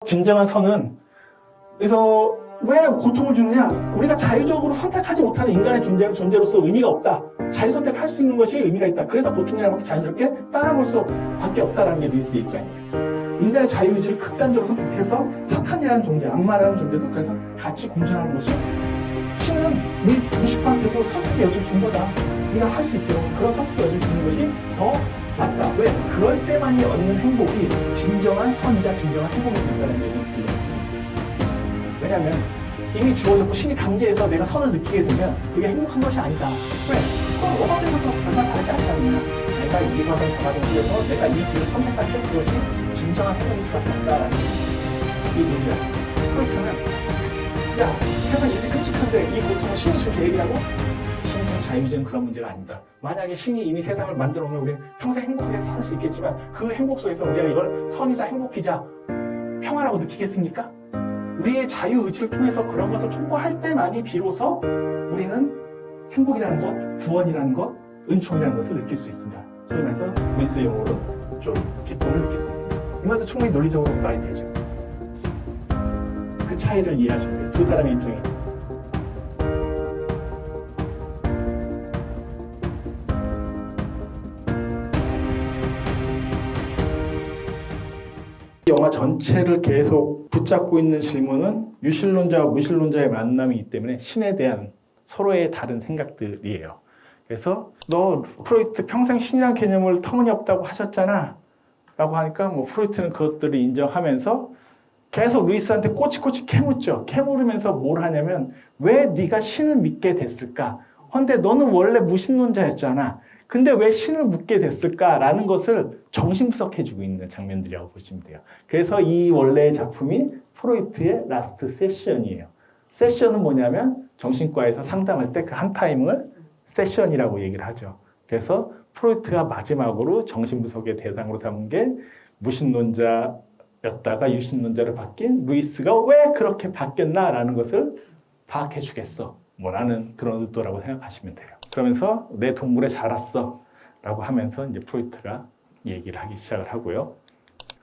진정한 선은 그래서 왜 고통을 주느냐? 우리가 자유적으로 선택하지 못하는 인간의 존재로서 의미가 없다. 자유 선택할 수 있는 것이 의미가 있다. 그래서 고통이라는 것도 자연스럽게 따라볼 수밖에 없다라는 게 루이스의 입장입니다. 인간의 자유의지를 극단적으로 선택해서 사탄이라는 존재, 악마라는 존재도 그래서 같이 공존하는 것이 신은 무식한테도 선택의 여지를 준 거다. 우리가 할 수 있도록 그런 선택의 여지를 주는 것이 더 맞다. 왜? 그럴 때만이 얻는 행복이 진정한 선이자 진정한 행복이 된다는 게 루이스의 입장입니다. 왜냐하면 이미 주어졌고 신이 강제해서 내가 선을 느끼게 되면 그게 행복한 것이 아니다. 왜? 그건 어학에서도 얼마 다르지 않다느냐. 내가 이기거든 저가든 그래서 내가 이 길을 선택할 때 그것이 진정한 행복일 수밖에 없다라는 이 논리야. 프로이트는 야 세상이 이렇게 끔찍한데 이 고통을 신이 준 계획이라고? 신이 준 자유의지는 그런 문제가 아니다. 만약에 신이 이미 세상을 만들어 놓으면 우리는 평생 행복하게 살 수 있겠지만 그 행복 속에서 우리가 이걸 선이자 행복이자 평화라고 느끼겠습니까? 우리의 자유의지를 통해서 그런 것을 통과할 때만이 비로소 우리는 행복이라는 것, 구원이라는 것, 은총이라는 것을 느낄 수 있습니다. 소위 말해서 루이스의 용어로 좀 기쁨을 느낄 수 있습니다. 이 말도 충분히 논리적으로 말이 되죠. 그 차이를 이해하시면 돼요. 두 사람의 입장이. 영화 전체를 계속 붙잡고 있는 질문은 유실론자와 무실론자의 만남이기 때문에 신에 대한 서로의 다른 생각들이에요. 그래서 너 프로이트 평생 신이라는 개념을 터무니없다고 하셨잖아 라고 하니까 뭐 프로이트는 그것들을 인정하면서 계속 루이스한테 꼬치꼬치 캐묻죠. 캐물으면서 뭘 하냐면 왜 네가 신을 믿게 됐을까? 근데 너는 원래 무신론자였잖아. 근데 왜 신을 묻게 됐을까라는 것을 정신분석해주고 있는 장면들이라고 보시면 돼요. 그래서 이 원래의 작품이 프로이트의 라스트 세션이에요. 세션은 뭐냐면 정신과에서 상담할 때 그 한 타임을 세션이라고 얘기를 하죠. 그래서 프로이트가 마지막으로 정신분석의 대상으로 삼은 게 무신론자였다가 유신론자로 바뀐 루이스가 왜 그렇게 바뀌었나라는 것을 파악해 주겠어. 뭐라는 그런 의도라고 생각하시면 돼요. 그러면서 내 동물에 자랐어 라고 하면서 이제 프로이트가 얘기를 하기 시작을 하고요.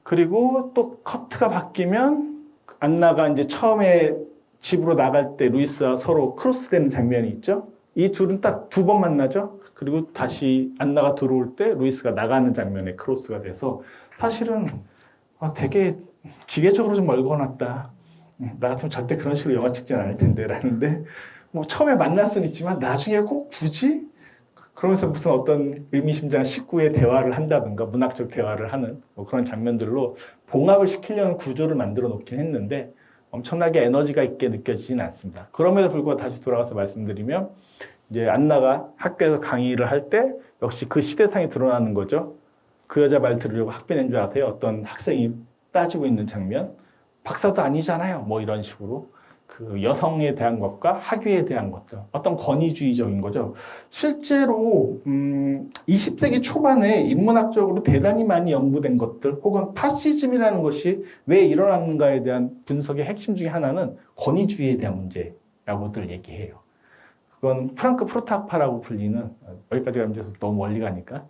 그리고 또 커트가 바뀌면 안나가 이제 처음에 집으로 나갈 때 루이스와 서로 크로스되는 장면이 있죠. 이 둘은 딱 두 번 만나죠. 그리고 다시 안나가 들어올 때 루이스가 나가는 장면에 크로스가 돼서 사실은 되게 지계적으로 좀 멀거놨다. 나 같으면 절대 그런 식으로 영화 찍진 않을 텐데 라는데 뭐 처음에 만날 수는 있지만 나중에 꼭 굳이? 그러면서 무슨 어떤 의미심장한 식구의 대화를 한다든가 문학적 대화를 하는 뭐 그런 장면들로 봉합을 시키려는 구조를 만들어 놓긴 했는데 엄청나게 에너지가 있게 느껴지진 않습니다. 그럼에도 불구하고 다시 돌아가서 말씀드리면 이제 안나가 학교에서 강의를 할 때 역시 그 시대상이 드러나는 거죠. 그 여자 말 들으려고 학비 낸 줄 아세요? 어떤 학생이 따지고 있는 장면. 박사도 아니잖아요. 뭐 이런 식으로. 그 여성에 대한 것과 학위에 대한 것들, 어떤 권위주의적인 거죠. 실제로 20세기 초반에 인문학적으로 대단히 많이 연구된 것들 혹은 파시즘이라는 것이 왜 일어났는가에 대한 분석의 핵심 중에 하나는 권위주의에 대한 문제라고들 얘기해요. 그건 프랑크푸르트 학파라고 불리는, 여기까지 가면 너무 멀리 가니까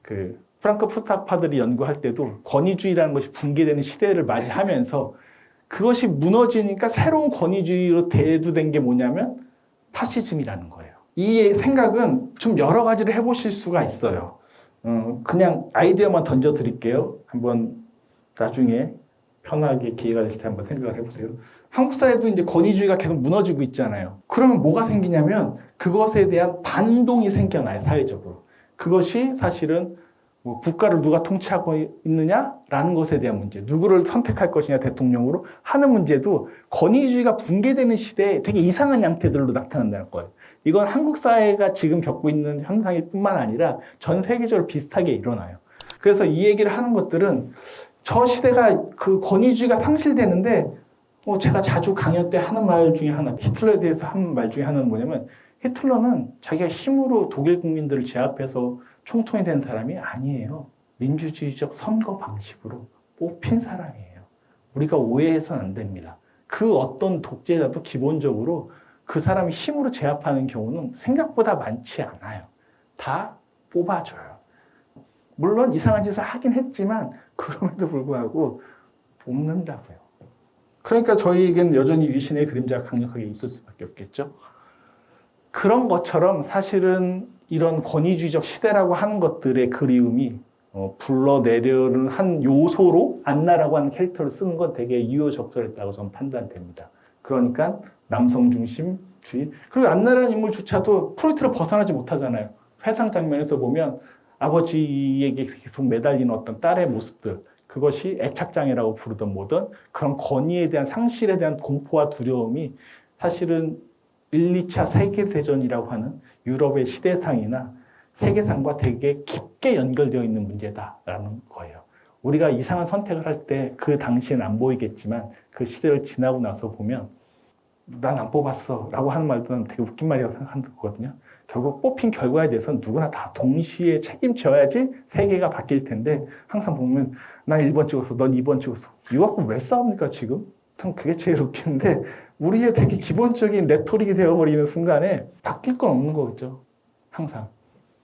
그 프랑크푸르트 학파들이 연구할 때도 권위주의라는 것이 붕괴되는 시대를 맞이하면서 그것이 무너지니까 새로운 권위주의로 대두된 게 뭐냐면 파시즘이라는 거예요. 이 생각은 좀 여러 가지를 해보실 수가 있어요. 그냥 아이디어만 던져드릴게요. 한번 나중에 편하게 기회가 되실 때 한번 생각을 해보세요. 한국 사회도 이제 권위주의가 계속 무너지고 있잖아요. 그러면 뭐가 생기냐면 그것에 대한 반동이 생겨나요, 사회적으로. 그것이 사실은 뭐 국가를 누가 통치하고 있느냐라는 것에 대한 문제, 누구를 선택할 것이냐 대통령으로 하는 문제도 권위주의가 붕괴되는 시대에 되게 이상한 양태들로 나타난다는 거예요. 이건 한국 사회가 지금 겪고 있는 현상일 뿐만 아니라 전 세계적으로 비슷하게 일어나요. 그래서 이 얘기를 하는 것들은 저 시대가 그 권위주의가 상실되는데 제가 자주 강연 때 하는 말 중에 하나, 히틀러에 대해서 하는 말 중에 하나는 뭐냐면 히틀러는 자기가 힘으로 독일 국민들을 제압해서 총통이 된 사람이 아니에요. 민주주의적 선거 방식으로 뽑힌 사람이에요. 우리가 오해해서는 안 됩니다. 그 어떤 독재자도 기본적으로 그 사람이 힘으로 제압하는 경우는 생각보다 많지 않아요. 다 뽑아줘요. 물론 이상한 짓을 하긴 했지만 그럼에도 불구하고 뽑는다고요. 그러니까 저희에겐 여전히 위신의 그림자가 강력하게 있을 수밖에 없겠죠. 그런 것처럼 사실은 이런 권위주의적 시대라고 하는 것들의 그리움이 불러내려는 한 요소로 안나라고 하는 캐릭터를 쓰는 건 되게 유효적절했다고 저는 판단됩니다. 그러니까 남성 중심주의. 그리고 안나라는 인물조차도 프로이트를 벗어나지 못하잖아요. 회상 장면에서 보면 아버지에게 계속 매달리는 어떤 딸의 모습들, 그것이 애착장애라고 부르던 뭐든 그런 권위에 대한 상실에 대한 공포와 두려움이 사실은 1, 2차 세계대전이라고 하는 유럽의 시대상이나 세계상과 되게 깊게 연결되어 있는 문제다라는 거예요. 우리가 이상한 선택을 할 때 그 당시엔 안 보이겠지만 그 시대를 지나고 나서 보면 난 안 뽑았어 라고 하는 말도 되게 웃긴 말이라고 생각하는 거거든요. 결국 뽑힌 결과에 대해서는 누구나 다 동시에 책임져야지 세계가 바뀔 텐데 항상 보면 난 1번 찍었어, 넌 2번 찍었어. 이거 갖고 왜 싸웁니까 지금? 참 그게 제일 웃긴데 우리의 되게 기본적인 레토릭이 되어버리는 순간에 바뀔 건 없는 거겠죠. 항상.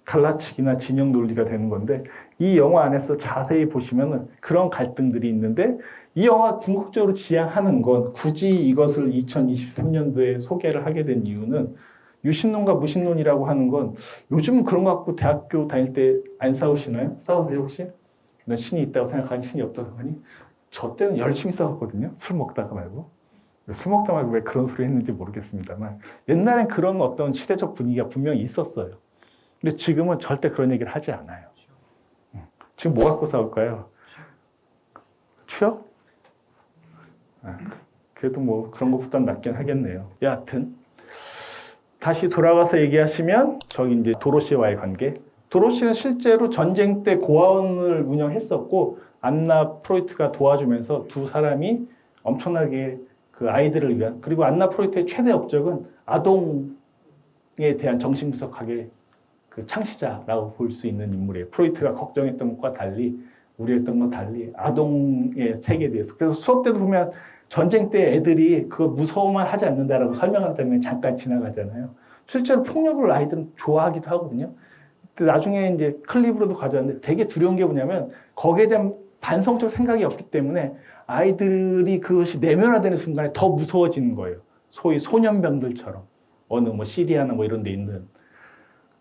갈라치기나 진영 논리가 되는 건데 이 영화 안에서 자세히 보시면 그런 갈등들이 있는데 이 영화 궁극적으로 지향하는 건 굳이 이것을 2023년도에 소개를 하게 된 이유는 유신론과 무신론이라고 하는 건 요즘은 그런 거 갖고 대학교 다닐 때 안 싸우시나요? 싸우세요 혹시? 넌 신이 있다고 생각하니 신이 없다고 생각하니? 저 때는 열심히 싸웠거든요. 술 먹다가 말고. 술 먹다 말고 왜 그런 소리 했는지 모르겠습니다만 옛날엔 그런 어떤 시대적 분위기가 분명히 있었어요. 근데 지금은 절대 그런 얘기를 하지 않아요. 지금 뭐 갖고 싸울까요? 취업? 그래도 뭐 그런 것보단 낫긴 하겠네요. 여하튼 다시 돌아가서 얘기하시면 저기 이제 도로시와의 관계. 도로시는 실제로 전쟁 때 고아원을 운영했었고 안나 프로이트가 도와주면서 두 사람이 엄청나게 그 아이들을 위한, 그리고 안나 프로이트의 최대 업적은 아동에 대한 정신분석학의 그 창시자라고 볼 수 있는 인물이에요. 프로이트가 걱정했던 것과 달리, 우려했던 것과 달리 아동의 세계에 대해서. 그래서 수업 때도 보면 전쟁 때 애들이 그거 무서워만 하지 않는다라고 설명한다면 잠깐 지나가잖아요. 실제로 폭력을 아이들은 좋아하기도 하거든요. 근데 나중에 이제 클립으로도 가져왔는데 되게 두려운 게 뭐냐면 거기에 대한 반성적 생각이 없기 때문에 아이들이 그것이 내면화되는 순간에 더 무서워지는 거예요. 소위 소년병들처럼. 어느 뭐 시리아나 뭐 이런 데 있는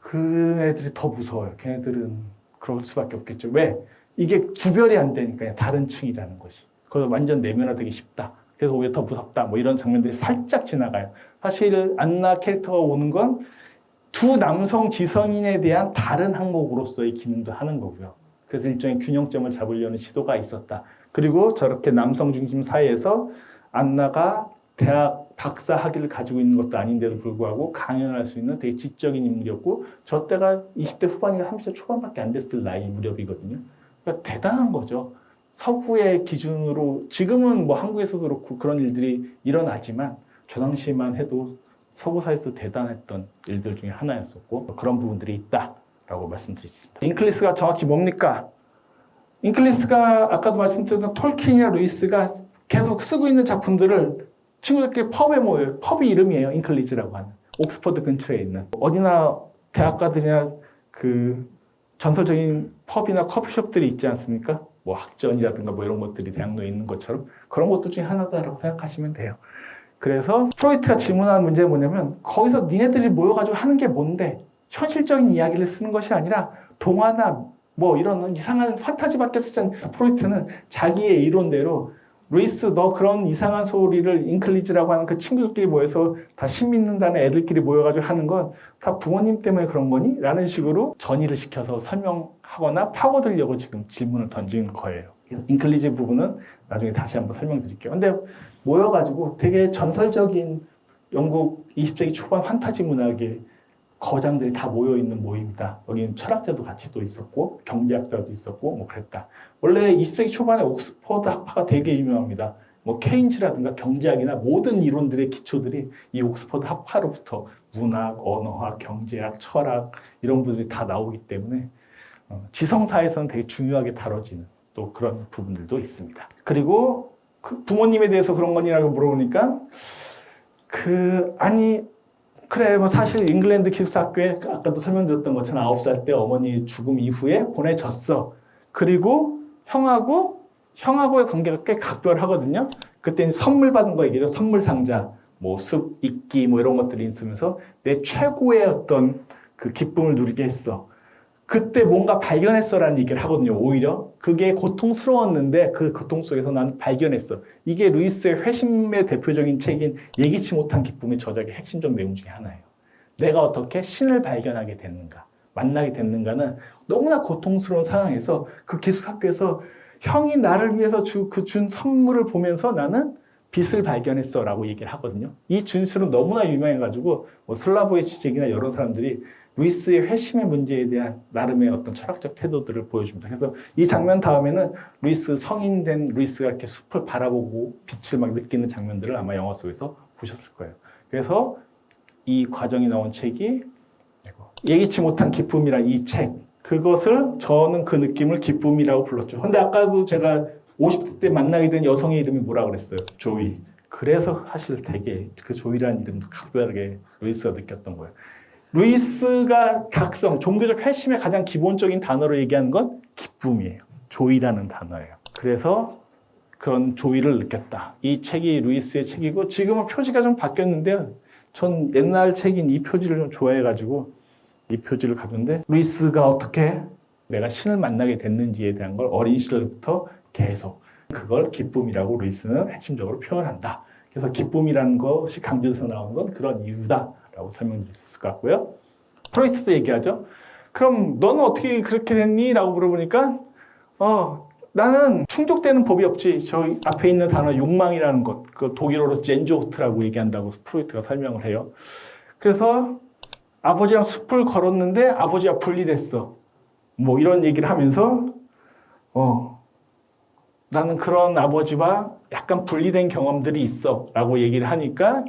그 애들이 더 무서워요. 걔네들은 그럴 수밖에 없겠죠. 왜? 이게 구별이 안 되니까요. 다른 층이라는 것이. 그래서 완전 내면화되기 쉽다. 그래서 오히려 더 무섭다. 뭐 이런 장면들이 살짝 지나가요. 사실 안나 캐릭터가 오는 건 두 남성 지성인에 대한 다른 항목으로서의 기능도 하는 거고요. 그래서 일종의 균형점을 잡으려는 시도가 있었다. 그리고 저렇게 남성 중심 사회에서 안나가 대학 박사 학위를 가지고 있는 것도 아닌데도 불구하고 강연할 수 있는 되게 지적인 인물이었고 저 때가 20대 후반이나 30대 초반밖에 안 됐을 나이 무렵이거든요. 그러니까 대단한 거죠. 서구의 기준으로 지금은 뭐 한국에서도 그렇고 그런 일들이 일어나지만 저 당시만 해도 서구 사회에서 대단했던 일들 중에 하나였었고 그런 부분들이 있다라고 말씀드리겠습니다. 잉클리스가 정확히 뭡니까? 잉클리스가 아까도 말씀드렸던 톨킨이나 루이스가 계속 쓰고 있는 작품들을 친구들끼리 펍에 모여요. 펍이 이름이에요. 잉클리즈라고 하는. 옥스퍼드 근처에 있는. 어디나 대학가들이나 그 전설적인 펍이나 커피숍들이 있지 않습니까? 뭐 학전이라든가 뭐 이런 것들이 대학로에 있는 것처럼 그런 것들 중에 하나다라고 생각하시면 돼요. 그래서 프로이트가 질문하는 문제는 뭐냐면 거기서 니네들이 모여가지고 하는 게 뭔데? 현실적인 이야기를 쓰는 것이 아니라 동화나 뭐 이런 이상한 판타지밖에 쓰지 않는 프로이트는 자기의 이론대로 루이스 너 그런 이상한 소리를 잉클리즈라고 하는 그 친구들끼리 모여서 다 신 믿는다는 애들끼리 모여가지고 하는 건 다 부모님 때문에 그런 거니? 라는 식으로 전이를 시켜서 설명하거나 파고들려고 지금 질문을 던진 거예요. 잉클리즈 부분은 나중에 다시 한번 설명드릴게요. 근데 모여가지고 되게 전설적인 영국 20세기 초반 판타지 문학의 거장들이 다 모여있는 모임이다. 여기는 철학자도 같이 또 있었고 경제학자도 있었고 뭐 그랬다. 원래 20세기 초반에 옥스퍼드 학파가 되게 유명합니다. 뭐 케인즈라든가 경제학이나 모든 이론들의 기초들이 이 옥스퍼드 학파로부터 문학, 언어학, 경제학, 철학 이런 부분들이 다 나오기 때문에 지성사에서는 되게 중요하게 다뤄지는 또 그런 부분들도 있습니다. 그리고 그 부모님에 대해서 그런 거니라고 물어보니까 그래, 뭐 사실 잉글랜드 기숙사학교에 아까도 설명드렸던 것처럼 9살 때 어머니 죽음 이후에 보내졌어. 그리고 형하고 형하고의 관계가 꽤 각별하거든요. 그때는 선물 받은 거 얘기죠. 선물 상자, 뭐 숲, 이끼 뭐 이런 것들이 있으면서 내 최고의 어떤 그 기쁨을 누리게 했어. 그때 뭔가 발견했어라는 얘기를 하거든요. 오히려 그게 고통스러웠는데 그 고통 속에서 난 발견했어. 이게 루이스의 회심의 대표적인 책인 예기치 못한 기쁨의 저작의 핵심적 내용 중에 하나예요. 내가 어떻게 신을 발견하게 됐는가, 만나게 됐는가는 너무나 고통스러운 상황에서 그 기숙학교에서 형이 나를 위해서 준 선물을 보면서 나는 빛을 발견했어 라고 얘기를 하거든요. 이 진술은 너무나 유명해가지고 뭐 슬라보의 지적이나 여러 사람들이 루이스의 회심의 문제에 대한 나름의 어떤 철학적 태도들을 보여줍니다. 그래서 이 장면 다음에는 루이스, 성인된 루이스가 이렇게 숲을 바라보고 빛을 막 느끼는 장면들을 아마 영화 속에서 보셨을 거예요. 그래서 이 과정이 나온 책이 예기치 못한 기쁨이란 이 책, 그것을 저는 그 느낌을 기쁨이라고 불렀죠. 근데 아까도 제가 50대 때 만나게 된 여성의 이름이 뭐라 그랬어요? 조이. 그래서 사실 되게 그 조이라는 이름도 각별하게 루이스가 느꼈던 거예요. 루이스가 각성, 종교적 회심의 가장 기본적인 단어로 얘기하는 건 기쁨이에요. 조이라는 단어예요. 그래서 그런 조이를 느꼈다. 이 책이 루이스의 책이고 지금은 표지가 좀 바뀌었는데요. 전 옛날 책인 이 표지를 좀 좋아해가지고 이 표지를 가졌는데 루이스가 어떻게 내가 신을 만나게 됐는지에 대한 걸 어린 시절부터 계속 그걸 기쁨이라고 루이스는 핵심적으로 표현한다. 그래서 기쁨이라는 것이 강조돼서 나오는 건 그런 이유다라고 설명드릴 수 있을 것 같고요. 프로이트도 얘기하죠. 그럼 너는 어떻게 그렇게 됐니? 라고 물어보니까 나는 충족되는 법이 없지. 저 앞에 있는 단어 욕망이라는 것, 그 독일어로 젠조트라고 얘기한다고 프로이트가 설명을 해요. 그래서 아버지랑 숲을 걸었는데 아버지와 분리됐어. 뭐 이런 얘기를 하면서 나는 그런 아버지와 약간 분리된 경험들이 있어 라고 얘기를 하니까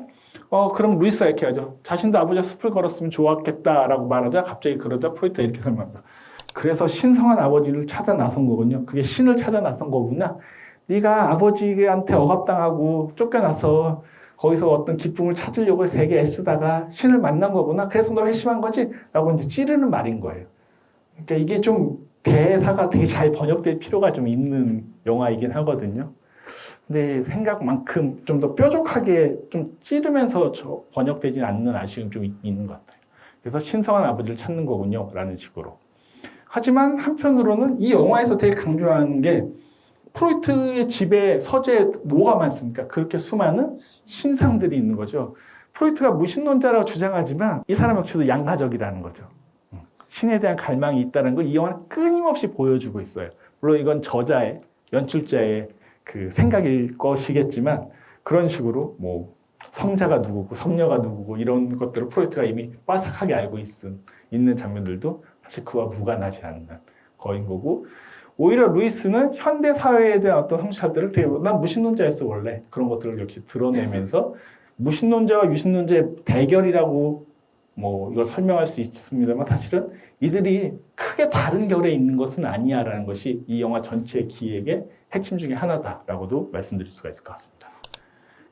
그럼 루이스가 이렇게 하죠. 자신도 아버지와 숲을 걸었으면 좋았겠다라고 말하자 갑자기 그러자 프로이트가 이렇게 설명합니다. 그래서 신성한 아버지를 찾아 나선 거군요. 그게 신을 찾아 나선 거구나. 네가 아버지한테 억압당하고 쫓겨나서 거기서 어떤 기쁨을 찾으려고 되게 애쓰다가 신을 만난 거구나. 그래서 너 회심한 거지? 라고 이제 찌르는 말인 거예요. 그러니까 이게 좀 대사가 되게 잘 번역될 필요가 좀 있는 영화이긴 하거든요. 근데 생각만큼 좀 더 뾰족하게 좀 찌르면서 번역되지 않는 아쉬움이 좀 있는 것 같아요. 그래서 신성한 아버지를 찾는 거군요. 라는 식으로. 하지만 한편으로는 이 영화에서 되게 강조하는 게 프로이트의 집에 서재에 뭐가 많습니까? 그렇게 수많은 신상들이 있는 거죠. 프로이트가 무신론자라고 주장하지만 이 사람 역시도 양가적이라는 거죠. 신에 대한 갈망이 있다는 걸 이 영화는 끊임없이 보여주고 있어요. 물론 이건 저자의, 연출자의 그 생각일 것이겠지만 그런 식으로 뭐 성자가 누구고 성녀가 누구고 이런 것들을 프로이트가 이미 빠삭하게 알고 있는 장면들도 사실 그와 무관하지 않는 거인 거고 오히려 루이스는 현대 사회에 대한 어떤 성찰들을 되게 난 무신론자였어 원래 그런 것들을 역시 드러내면서 무신론자와 유신론자의 대결이라고 뭐 이걸 설명할 수 있습니다만 사실은 이들이 크게 다른 결에 있는 것은 아니야라는 것이 이 영화 전체의 기획의 핵심 중에 하나다라고도 말씀드릴 수가 있을 것 같습니다.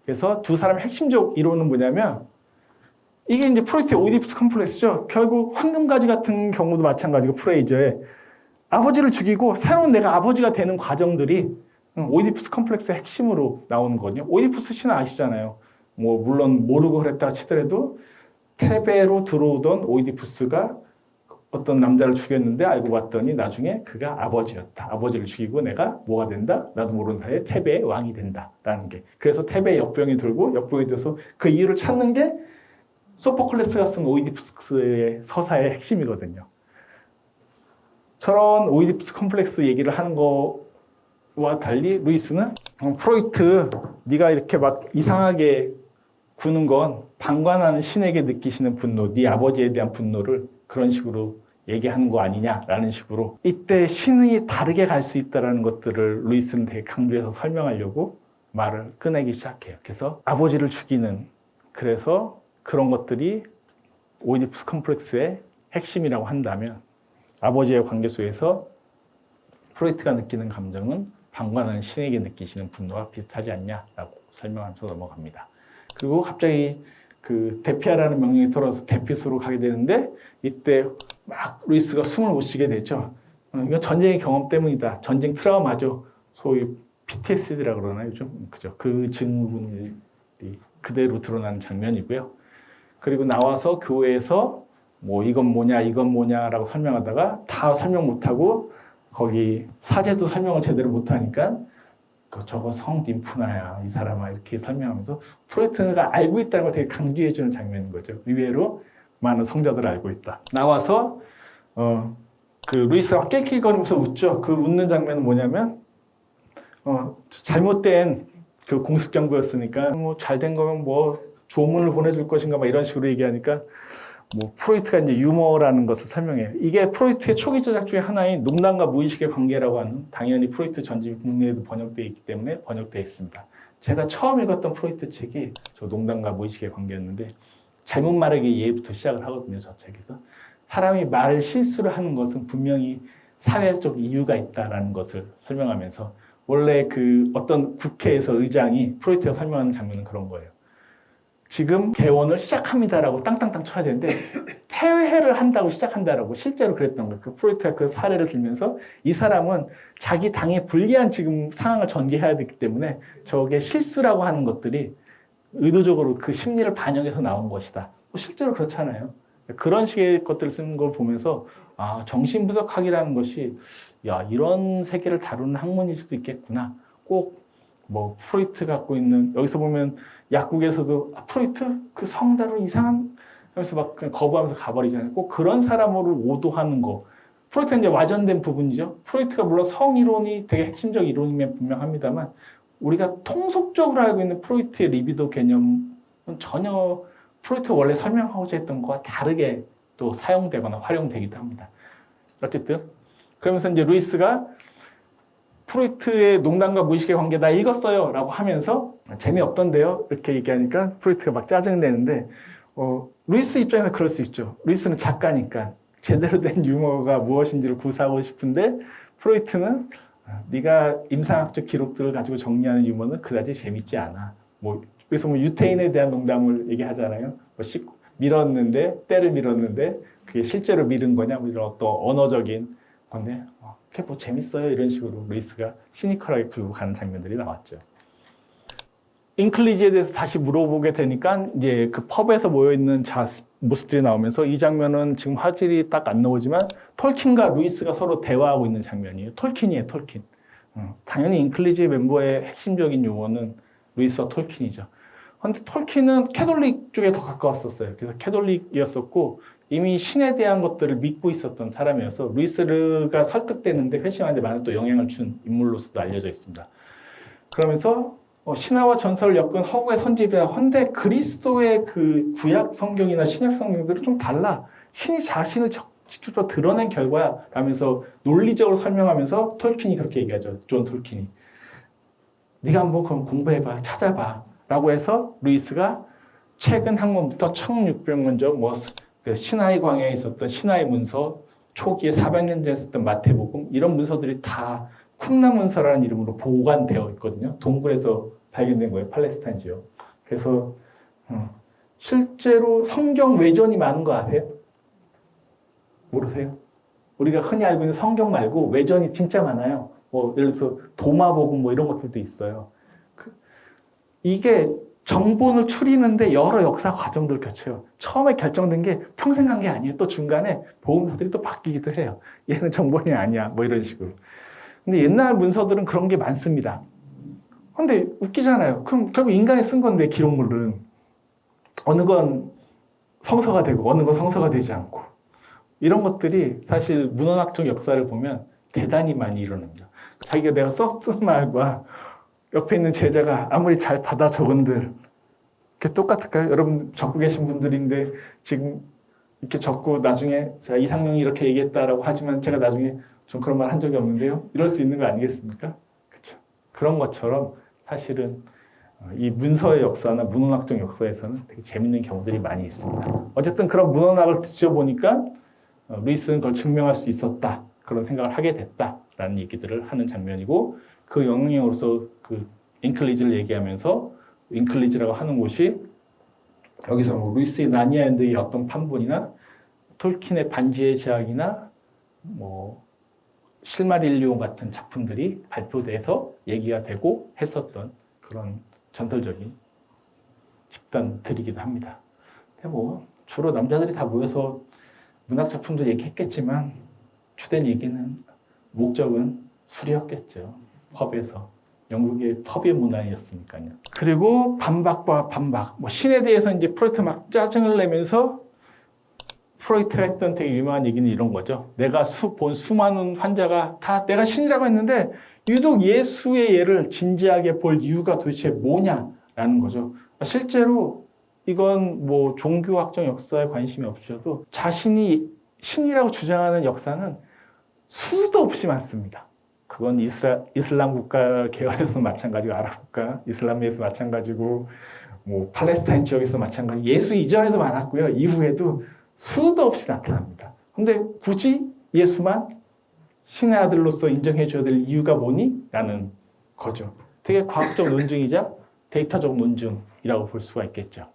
그래서 두 사람의 핵심적 이론은 뭐냐면 이게 이제 프로이트의 오이디푸스 컴플렉스죠. 결국 황금가지 같은 경우도 마찬가지고 프레이저의 아버지를 죽이고 새로운 내가 아버지가 되는 과정들이 오이디푸스 컴플렉스의 핵심으로 나오는 거거든요. 오이디푸스 신화 아시잖아요. 뭐 물론 모르고 그랬다 치더라도 테베로 들어오던 오이디푸스가 어떤 남자를 죽였는데 알고 봤더니 나중에 그가 아버지였다. 아버지를 죽이고 내가 뭐가 된다? 나도 모르는 사이에 테베의 왕이 된다라는 게. 그래서 테베의 역병이 들고 역병이 돼서 그 이유를 찾는 게 소포클레스가 쓴 오이디푸스의 서사의 핵심이거든요. 저런 오이디푸스 컴플렉스 얘기를 하는 거와 달리 루이스는 프로이트 네가 이렇게 막 이상하게 구는 건 방관하는 신에게 느끼시는 분노, 네 아버지에 대한 분노를 그런 식으로 얘기하는 거 아니냐라는 식으로 이때 신이 다르게 갈 수 있다는 것들을 루이스는 되게 강조해서 설명하려고 말을 꺼내기 시작해요. 그래서 아버지를 죽이는 그래서 그런 것들이 오이디푸스 컴플렉스의 핵심이라고 한다면 아버지의 관계 속에서 프로이트가 느끼는 감정은 방관하는 신에게 느끼시는 분노와 비슷하지 않냐라고 설명하면서 넘어갑니다. 그리고 갑자기 그 대피하라는 명령이 들어서 대피소로 가게 되는데 이때 막 루이스가 숨을 못 쉬게 되죠. 이건 전쟁의 경험 때문이다. 전쟁 트라우마죠. 소위 PTSD라고 그러나요, 요즘? 그죠? 그 증후군이 그대로 드러나는 장면이고요. 그리고 나와서 교회에서 뭐 이건 뭐냐, 이건 뭐냐라고 설명하다가 다 설명 못하고 거기 사제도 설명을 제대로 못하니까 저거 성림프나야 이 사람아 이렇게 설명하면서 프로이트가 알고 있다는 걸 되게 강조해주는 장면인 거죠. 의외로 많은 성자들을 알고 있다. 나와서 그 루이스가 낄낄거리면서 웃죠. 그 웃는 장면은 뭐냐면 잘못된 그 공습 경보였으니까 뭐 잘된 거면 뭐 조문을 보내줄 것인가 막 이런 식으로 얘기하니까 뭐 프로이트가 이제 유머라는 것을 설명해요. 이게 프로이트의 초기 저작 중에 하나인 농담과 무의식의 관계라고 하는, 당연히 프로이트 전집이 국내에도 번역되어 있기 때문에 번역되어 있습니다. 제가 처음 읽었던 프로이트 책이 저 농담과 무의식의 관계였는데 잘못 말하기 예부터 시작을 하거든요. 저 책에서 사람이 말 실수를 하는 것은 분명히 사회적 이유가 있다라는 것을 설명하면서 원래 그 어떤 국회에서 의장이 프로이트가 설명하는 장면은 그런 거예요. 지금 개원을 시작합니다라고 땅땅땅 쳐야 되는데 폐회를 한다고 시작한다라고 실제로 그랬던 거예요. 그 프로이트가 그 사례를 들면서 이 사람은 자기 당에 불리한 지금 상황을 전개해야 되기 때문에 저게 실수라고 하는 것들이 의도적으로 그 심리를 반영해서 나온 것이다. 실제로 그렇잖아요. 그런 식의 것들을 쓰는 걸 보면서 정신분석학이라는 것이 이런 세계를 다루는 학문일 수도 있겠구나. 꼭 뭐 프로이트 갖고 있는, 여기서 보면 약국에서도 프로이트 그 성대로 이상한 하면서 막 그냥 거부하면서 가버리잖아요. 꼭 그런 사람으로 오도하는 거. 프로이트가 이제 와전된 부분이죠. 프로이트가 물론 성이론이 되게 핵심적 이론이면 분명합니다만 우리가 통속적으로 알고 있는 프로이트의 리비도 개념은 전혀 프로이트가 원래 설명하고자 했던 것과 다르게 또 사용되거나 활용되기도 합니다. 어쨌든 그러면서 이제 루이스가 프로이트의 농담과 무의식의 관계 나 읽었어요 라고 하면서 재미없던데요? 이렇게 얘기하니까 프로이트가 막 짜증내는데 루이스 입장에서 그럴 수 있죠. 루이스는 작가니까 제대로 된 유머가 무엇인지를 구사하고 싶은데 프로이트는 네가 임상학적 기록들을 가지고 정리하는 유머는 그다지 재밌지 않아. 그래서 유태인에 대한 농담을 얘기하잖아요. 밀었는데, 때를 밀었는데 그게 실제로 밀은 거냐? 이런 어떤 언어적인 건데 그게 뭐 재밌어요? 이런 식으로 루이스가 시니컬하게 굴고 가는 장면들이 나왔죠. 인클리지에 대해서 다시 물어보게 되니까 이제 그 펍에서 모여있는 모습들이 나오면서 이 장면은 지금 화질이 딱 안 나오지만 톨킨과 루이스가 서로 대화하고 있는 장면이에요. 톨킨이에요, 톨킨. 당연히 인클리지 멤버의 핵심적인 용어는 루이스와 톨킨이죠. 그런데 톨킨은 캐톨릭 쪽에 더 가까웠었어요. 그래서 캐톨릭이었었고 이미 신에 대한 것들을 믿고 있었던 사람이어서 루이스가 설득되는데 회심하는데 많은 또 영향을 준 인물로서도 알려져 있습니다. 그러면서 신화와 전설을 엮은 허구의 선집이라 한데 그리스도의 그 구약 성경이나 신약 성경들은 좀 달라. 신이 자신을 직접 드러낸 결과야 라면서 논리적으로 설명하면서 톨킨이 그렇게 얘기하죠. 존 톨킨이. 네가 한번 그럼 공부해봐, 찾아봐 라고 해서 루이스가 최근 학문부터 1600년 전 신하의 광야에 있었던 신하의 문서, 초기에 400년 전에 있었던 마태복음 이런 문서들이 다 쿰나 문서라는 이름으로 보관되어 있거든요. 동굴에서 발견된 거예요. 팔레스타인 지역. 그래서 실제로 성경 외전이 많은 거 아세요? 모르세요? 우리가 흔히 알고 있는 성경 말고 외전이 진짜 많아요. 예를 들어서 도마복음 이런 것들도 있어요. 이게 정본을 추리는데 여러 역사 과정들을 거쳐요. 처음에 결정된 게 평생 간 게 아니에요. 또 중간에 복음서들이 또 바뀌기도 해요. 얘는 정본이 아니야. 이런 식으로. 근데 옛날 문서들은 그런 게 많습니다. 근데 웃기잖아요. 그럼 결국 인간이 쓴 건데 기록물은 어느 건 성서가 되고 어느 건 성서가 되지 않고 이런 것들이 사실 문헌학적 역사를 보면 대단히 많이 일어납니다. 자기가 내가 썼던 말과 옆에 있는 제자가 아무리 잘 받아 적은들 그게 똑같을까요? 여러분 적고 계신 분들인데 지금 이렇게 적고 나중에 제가 이상형이 이렇게 얘기했다라고 하지만 제가 나중에 전 그런 말 한 적이 없는데요. 이럴 수 있는 거 아니겠습니까? 그렇죠. 그런 것처럼 사실은 이 문서의 역사나 문헌학적 역사에서는 되게 재밌는 경우들이 많이 있습니다. 어쨌든 그런 문헌학을 뒤져보니까 루이스는 그걸 증명할 수 있었다. 그런 생각을 하게 됐다라는 얘기들을 하는 장면이고 그 영향으로서 그 인클리지를 얘기하면서 인클리지라고 하는 곳이 여기서 루이스의 나니아랜드의 어떤 판본이나 톨킨의 반지의 제약이나 실마릴리온 같은 작품들이 발표돼서 얘기가 되고 했었던 그런 전설적인 집단들이기도 합니다. 근데 뭐 주로 남자들이 다 모여서 문학 작품도 얘기했겠지만 주된 얘기는 목적은 술이었겠죠. 펍에서. 영국의 펍의 문화였으니까요. 그리고 반박과 반박. 뭐 신에 대해서 이제 프로이트 막 짜증을 내면서 프로이트가 했던 되게 유명한 얘기는 이런 거죠. 내가 본 수많은 환자가 다 내가 신이라고 했는데 유독 예수의 예를 진지하게 볼 이유가 도대체 뭐냐라는 거죠. 실제로 이건 뭐 종교학적 역사에 관심이 없으셔도 자신이 신이라고 주장하는 역사는 수도 없이 많습니다. 그건 이슬람 국가 계열에서 마찬가지고 아랍 국가 이슬람에서 마찬가지고 뭐 팔레스타인 지역에서 마찬가지 예수 이전에도 많았고요. 이후에도 수도 없이 나타납니다. 근데 굳이 예수만 신의 아들로서 인정해줘야 될 이유가 뭐니? 라는 거죠. 되게 과학적 논증이자 데이터적 논증이라고 볼 수가 있겠죠.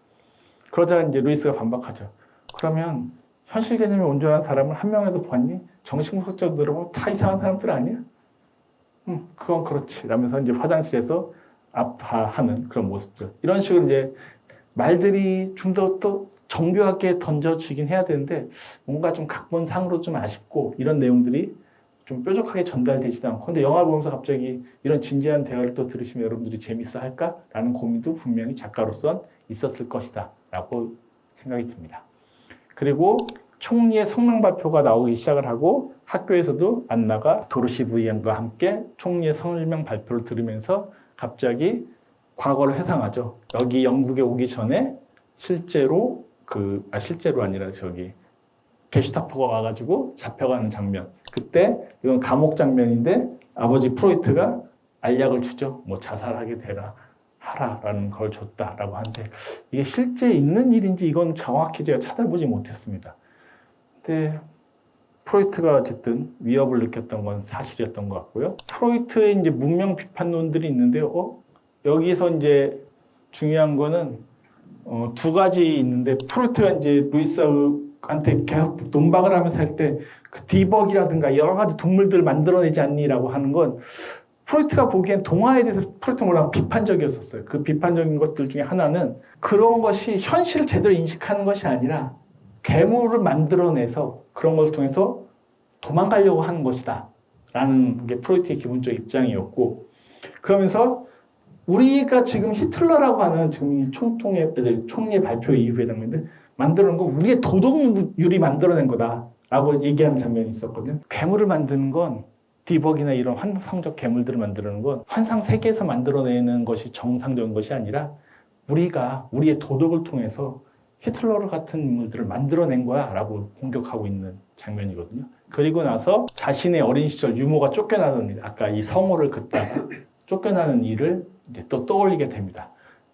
그러자 이제 루이스가 반박하죠. 그러면 현실 개념이 온전한 사람을 한 명이라도 봤니? 정신분석자들은 다 이상한 사람들 아니야? 그건 그렇지. 라면서 이제 화장실에서 아파하는 그런 모습들. 이런 식으로 이제 말들이 좀 더 또 정교하게 던져지긴 해야 되는데 뭔가 좀 각본상으로 좀 아쉽고 이런 내용들이 좀 뾰족하게 전달되지도 않고 근데 영화를 보면서 갑자기 이런 진지한 대화를 또 들으시면 여러분들이 재밌어 할까라는 고민도 분명히 작가로선 있었을 것이다 라고 생각이 듭니다. 그리고 총리의 성명 발표가 나오기 시작을 하고 학교에서도 안나가 도로시 부이엔과 함께 총리의 성명 발표를 들으면서 갑자기 과거를 회상하죠. 여기 영국에 오기 전에 실제로 실제로 아니라 게슈타포가 와가지고 잡혀가는 장면. 그때 이건 감옥 장면인데 아버지 프로이트가 알약을 주죠. 뭐 자살하게 되라 하라라는 걸 줬다라고 하는데 이게 실제 있는 일인지 이건 정확히 제가 찾아보지 못했습니다. 근데 프로이트가 어쨌든 위협을 느꼈던 건 사실이었던 것 같고요. 프로이트의 이제 문명 비판론들이 있는데요. 여기서 이제 중요한 거는 두 가지 있는데 프로이트가 이제 루이스한테 계속 논박을 하면서 할 때 그 디벅이라든가 여러 가지 동물들을 만들어내지 않니라고 하는 건 프로이트가 보기엔 동화에 대해서 프로이트가 몰라 비판적이었었어요. 그 비판적인 것들 중에 하나는 그런 것이 현실을 제대로 인식하는 것이 아니라 괴물을 만들어내서 그런 것을 통해서 도망가려고 하는 것이다 라는 게 프로이트의 기본적 입장이었고 그러면서 우리가 지금 히틀러라고 하는 지금 이 총리의 발표 이후의 장면인데 만들어낸 거 우리의 도덕률이 만들어낸 거다라고 얘기하는 장면이 있었거든요. 괴물을 만드는 건 디벅이나 이런 환상적 괴물들을 만드는 건 환상 세계에서 만들어내는 것이 정상적인 것이 아니라 우리가 우리의 도덕을 통해서 히틀러 같은 인물들을 만들어낸 거야 라고 공격하고 있는 장면이거든요. 그리고 나서 자신의 어린 시절 유모가 쫓겨나는 일, 아까 이 성호를 긋다가 쫓겨나는 일을 이제 또 떠올리게 됩니다.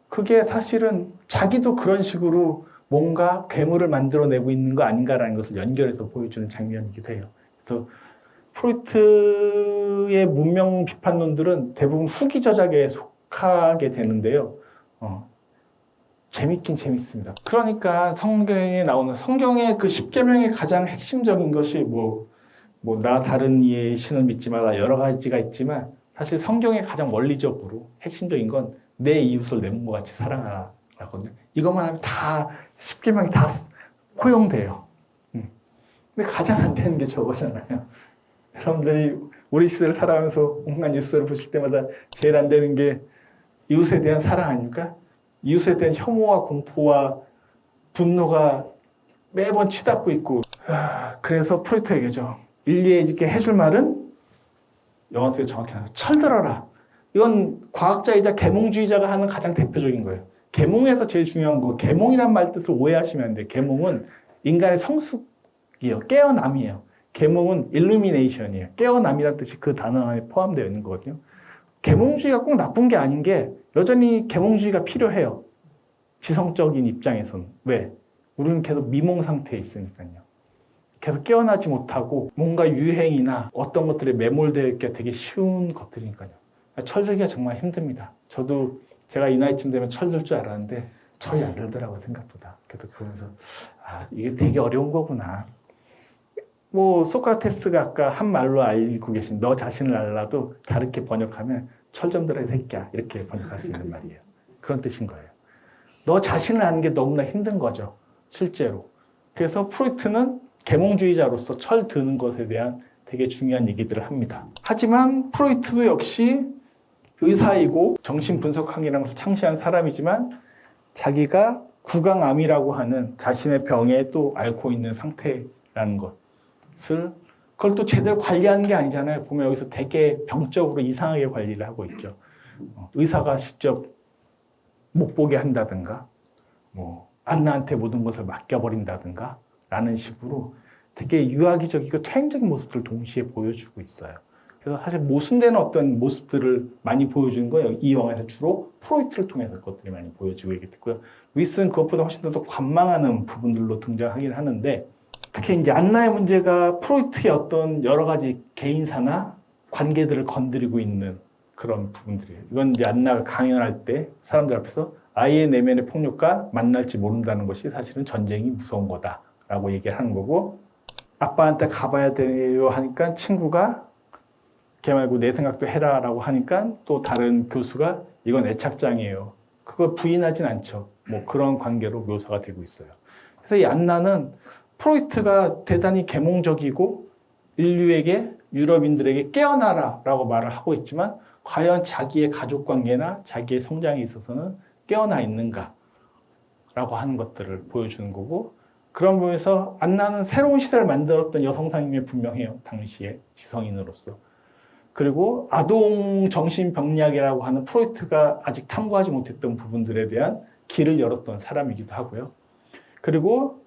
그게 사실은 자기도 그런 식으로 뭔가 괴물을 만들어내고 있는 거 아닌가라는 것을 연결해서 보여주는 장면이기도 해요. 그래서 프로이트의 문명 비판론들은 대부분 후기 저작에 속하게 되는데요. 재밌긴 재밌습니다. 그러니까 성경에 나오는 성경의 그 10계명의 가장 핵심적인 것이 나 다른 이의 신을 믿지 마라 여러 가지가 있지만 사실 성경의 가장 원리적으로 핵심적인 건 내 이웃을 내 몸과 같이 사랑하라 라거든요. 이것만 하면 다 10계명이 다 허용돼요. 근데 가장 안 되는 게 저거잖아요. 여러분들이 우리 시대를 살아가면서 온갖 뉴스를 보실 때마다 제일 안 되는 게 이웃에 대한 사랑 아닙니까? 이웃에 대한 혐오와 공포와 분노가 매번 치닫고 있고 그래서 프로이트 얘기죠. 인류에게 해줄 말은 영어 속에 정확히 나와요. 철들어라. 이건 과학자이자 계몽주의자가 하는 가장 대표적인 거예요. 계몽에서 제일 중요한 거 계몽이란 말 뜻을 오해하시면 안 돼요. 계몽은 인간의 성숙이에요. 깨어남이에요. 계몽은 일루미네이션이에요. 깨어남이라는 뜻이 그 단어 안에 포함되어 있는 거거든요. 계몽주의가 꼭 나쁜 게 아닌 게 여전히 계몽주의가 필요해요. 지성적인 입장에서는. 왜? 우리는 계속 미몽 상태에 있으니까요. 계속 깨어나지 못하고 뭔가 유행이나 어떤 것들에 매몰되어 있기가 되게 쉬운 것들이니까요. 철들기가 정말 힘듭니다. 저도 제가 이 나이쯤 되면 철들 줄 알았는데 철이 안 들더라고요, 생각보다. 그래서 그러면서 이게 되게 어려운 거구나. 뭐 소크라테스가 아까 한 말로 알고 계신 너 자신을 알라도 다르게 번역하면 철점들의 새끼야 이렇게 번역할 수 있는 말이에요. 그런 뜻인 거예요. 너 자신을 아는 게 너무나 힘든 거죠. 실제로. 그래서 프로이트는 계몽주의자로서 철 드는 것에 대한 되게 중요한 얘기들을 합니다. 하지만 프로이트도 역시 의사이고 정신분석학이라는 것을 창시한 사람이지만 자기가 구강암이라고 하는 자신의 병에 또 앓고 있는 상태라는 것을 그걸 또 제대로 관리하는 게 아니잖아요. 보면 여기서 되게 병적으로 이상하게 관리를 하고 있죠. 의사가 직접 못 보게 한다든가 뭐 안나한테 모든 것을 맡겨버린다든가 라는 식으로 되게 유아기적이고 퇴행적인 모습들을 동시에 보여주고 있어요. 그래서 사실 모순되는 어떤 모습들을 많이 보여주는 거예요. 이 영화에서 주로 프로이트를 통해서 그것들이 많이 보여지고 있고요. 루이스는 그것보다 훨씬 더 관망하는 부분들로 등장하긴 하는데 특히 이제 안나의 문제가 프로이트의 어떤 여러 가지 개인사나 관계들을 건드리고 있는 그런 부분들이에요. 이건 이제 안나가 강연할 때 사람들 앞에서 아이의 내면의 폭력과 만날지 모른다는 것이 사실은 전쟁이 무서운 거다라고 얘기를 하는 거고 아빠한테 가봐야 돼요 하니까 친구가 걔 말고 내 생각도 해라라고 하니까 또 다른 교수가 이건 애착장이에요. 그걸 부인하진 않죠. 뭐 그런 관계로 묘사가 되고 있어요. 그래서 이 안나는 프로이트가 대단히 계몽적이고 인류에게 유럽인들에게 깨어나라라고 말을 하고 있지만 과연 자기의 가족 관계나 자기의 성장에 있어서는 깨어나 있는가라고 하는 것들을 보여주는 거고 그런 부분에서 안나는 새로운 시대를 만들었던 여성상임이 분명해요. 당시에 지성인으로서. 그리고 아동 정신병리학이라고 하는 프로이트가 아직 탐구하지 못했던 부분들에 대한 길을 열었던 사람이기도 하고요. 그리고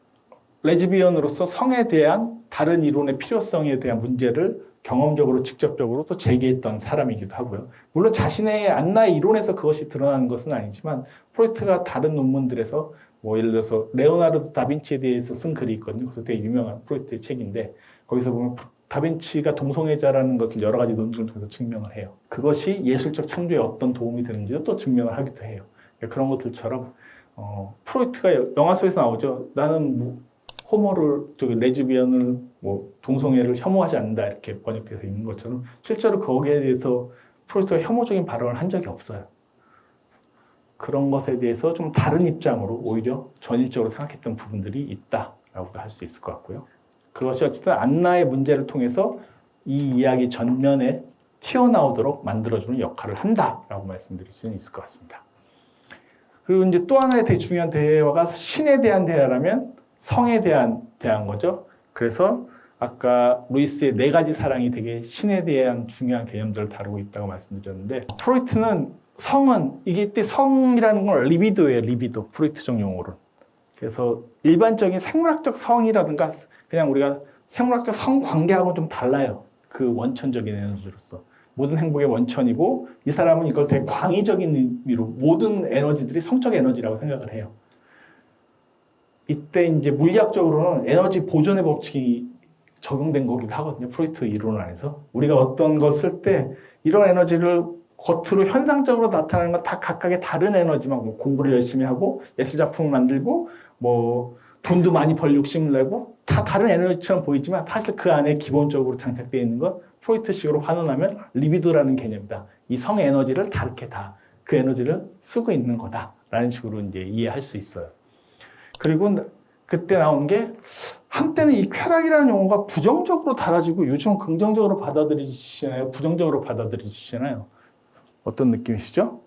레즈비언으로서 성에 대한 다른 이론의 필요성에 대한 문제를 경험적으로 직접적으로 또 제기했던 사람이기도 하고요. 물론 자신의 안나의 이론에서 그것이 드러나는 것은 아니지만 프로이트가 다른 논문들에서 뭐 예를 들어서 레오나르도 다빈치에 대해서 쓴 글이 있거든요. 그래서 되게 유명한 프로이트의 책인데 거기서 보면 다빈치가 동성애자라는 것을 여러 가지 논증을 통해서 증명을 해요. 그것이 예술적 창조에 어떤 도움이 되는지도 또 증명을 하기도 해요. 그런 것들처럼 프로이트가 영화 속에서 나오죠. 나는 뭐 호모를 레즈비언을 뭐 동성애를 혐오하지 않는다 이렇게 번역돼서 있는 것처럼 실제로 거기에 대해서 프로이트가 혐오적인 발언을 한 적이 없어요. 그런 것에 대해서 좀 다른 입장으로 오히려 전일적으로 생각했던 부분들이 있다라고 할 수 있을 것 같고요. 그것이 어쨌든 안나의 문제를 통해서 이 이야기 전면에 튀어나오도록 만들어주는 역할을 한다라고 말씀드릴 수는 있을 것 같습니다. 그리고 이제 또 하나의 되게 중요한 대화가 신에 대한 대화라면 성에 대한 대화인 거죠. 그래서 아까 루이스의 네 가지 사랑이 되게 신에 대한 중요한 개념들을 다루고 있다고 말씀드렸는데 프로이트는 성은 이게 성이라는 건 리비도예요. 리비도. 프로이트적 용어로. 그래서 일반적인 생물학적 성이라든가 그냥 우리가 생물학적 성관계하고는 좀 달라요. 그 원천적인 에너지로서. 모든 행복의 원천이고 이 사람은 이걸 되게 광의적인 의미로 모든 에너지들이 성적 에너지라고 생각을 해요. 이때 이제 물리학적으로는 에너지 보존의 법칙이 적용된 거기도 하거든요. 프로이트 이론 안에서. 우리가 어떤 걸 쓸 때 이런 에너지를 겉으로 현상적으로 나타나는 건 다 각각의 다른 에너지만 뭐 공부를 열심히 하고 예술작품을 만들고 뭐 돈도 많이 벌 욕심을 내고 다 다른 에너지처럼 보이지만 사실 그 안에 기본적으로 장착되어 있는 건 프로이트식으로 환원하면 리비도라는 개념이다. 이 성 에너지를 다르게 다 그 에너지를 쓰고 있는 거다라는 식으로 이제 이해할 수 있어요. 그리고 그때 나온 게 한때는 이 쾌락이라는 용어가 부정적으로 달아지고 요즘은 긍정적으로 받아들이시나요? 부정적으로 받아들이시나요? 어떤 느낌이시죠?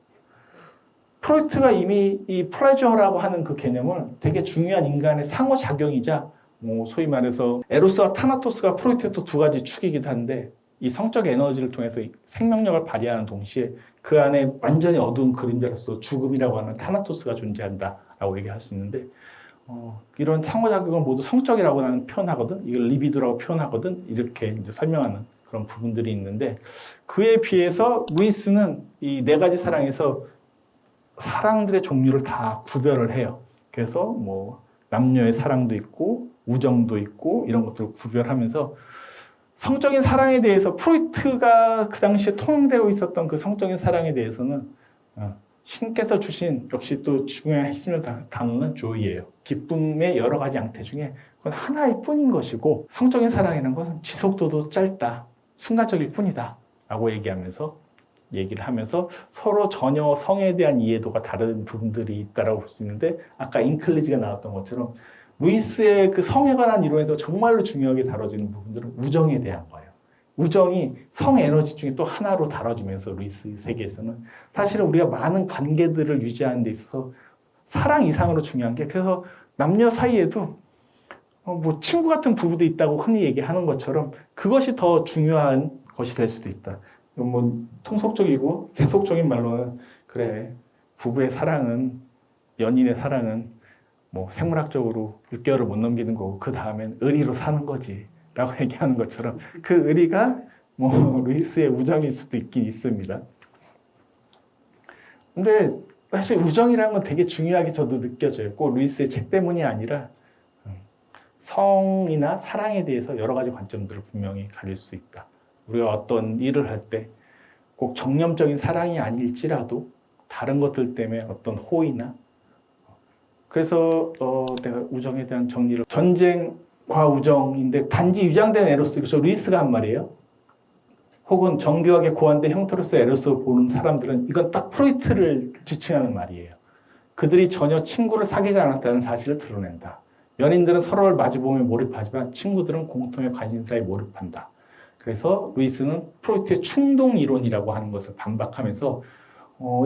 프로이트가 이미 이 플레저라고 하는 그 개념을 되게 중요한 인간의 상호작용이자 뭐 소위 말해서 에로스와 타나토스가 프로이트의 또 두 가지 축이기도 한데 이 성적 에너지를 통해서 생명력을 발휘하는 동시에 그 안에 완전히 어두운 그림자로서 죽음이라고 하는 타나토스가 존재한다라고 얘기할 수 있는데 이런 상호작용을 모두 성적이라고 나는 표현하거든. 이걸 리비도라고 표현하거든. 이렇게 이제 설명하는 그런 부분들이 있는데 그에 비해서 루이스는 이 네 가지 사랑에서 사랑들의 종류를 다 구별을 해요. 그래서 뭐 남녀의 사랑도 있고 우정도 있고 이런 것들을 구별하면서 성적인 사랑에 대해서 프로이트가 그 당시에 통용되고 있었던 그 성적인 사랑에 대해서는 신께서 주신 역시 또 중요한 핵심을 다루는 조이예요. 기쁨의 여러 가지 양태 중에 그건 하나일 뿐인 것이고 성적인 사랑이라는 것은 지속도도 짧다, 순간적일 뿐이다 라고 얘기를 하면서 서로 전혀 성에 대한 이해도가 다른 부분들이 있다라고 볼 수 있는데, 아까 인클리지가 나왔던 것처럼 루이스의 그 성에 관한 이론에서 정말로 중요하게 다뤄지는 부분들은 우정에 대한 거예요. 우정이 성 에너지 중에 또 하나로 다뤄지면서 루이스 세계에서는 사실은 우리가 많은 관계들을 유지하는 데 있어서 사랑 이상으로 중요한 게, 그래서 남녀 사이에도 뭐 친구 같은 부부도 있다고 흔히 얘기하는 것처럼 그것이 더 중요한 것이 될 수도 있다. 뭐 통속적이고 세속적인 말로는 그래, 부부의 사랑은, 연인의 사랑은 뭐 생물학적으로 6개월을 못 넘기는 거고 그 다음엔 의리로 사는 거지 라고 얘기하는 것처럼 그 의리가 뭐 루이스의 우정일 수도 있긴 있습니다. 근데 사실 우정이라는 건 되게 중요하게 저도 느껴져요. 꼭 루이스의 책 때문이 아니라 성이나 사랑에 대해서 여러 가지 관점들을 분명히 가질 수 있다. 우리가 어떤 일을 할 때 꼭 정념적인 사랑이 아닐지라도 다른 것들 때문에 어떤 호의나, 그래서 내가 우정에 대한 정리를, 전쟁과 우정인데 단지 위장된 에로스, 그래서 루이스가 한 말이에요. 혹은 정교하게 고안된 형태로서 에로스를 보는 사람들은 이건 딱 프로이트를 지칭하는 말이에요. 그들이 전혀 친구를 사귀지 않았다는 사실을 드러낸다. 연인들은 서로를 마주보며 몰입하지만 친구들은 공통의 관심사에 몰입한다. 그래서 루이스는 프로이트의 충동 이론이라고 하는 것을 반박하면서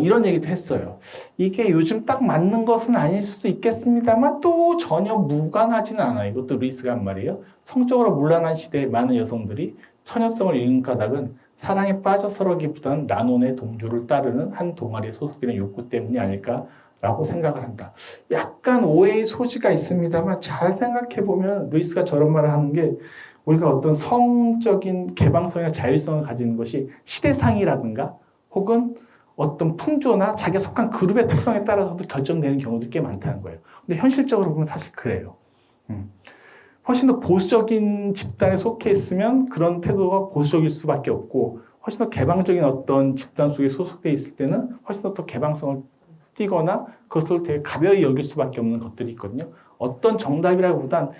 이런 얘기도 했어요. 이게 요즘 딱 맞는 것은 아닐 수도 있겠습니다만 또 전혀 무관하지는 않아요. 이것도 루이스가 한 말이에요. 성적으로 문란한 시대의 많은 여성들이 처녀성을 잃은 까닭은 사랑에 빠져 서러기보다는 나논의 동조를 따르는 한 동아리에 소속되는 욕구 때문이 아닐까라고 생각을 한다. 약간 오해의 소지가 있습니다만 잘 생각해보면 루이스가 저런 말을 하는 게, 우리가 어떤 성적인 개방성이나 자율성을 가지는 것이 시대상이라든가 혹은 어떤 풍조나 자기가 속한 그룹의 특성에 따라서도 결정되는 경우도 꽤 많다는 거예요. 근데 현실적으로 보면 사실 그래요. 훨씬 더 보수적인 집단에 속해 있으면 그런 태도가 보수적일 수밖에 없고, 훨씬 더 개방적인 어떤 집단 속에 소속돼 있을 때는 훨씬 더 개방성을 띠거나 그것을 되게 가벼이 여길 수밖에 없는 것들이 있거든요. 어떤 정답이라기보단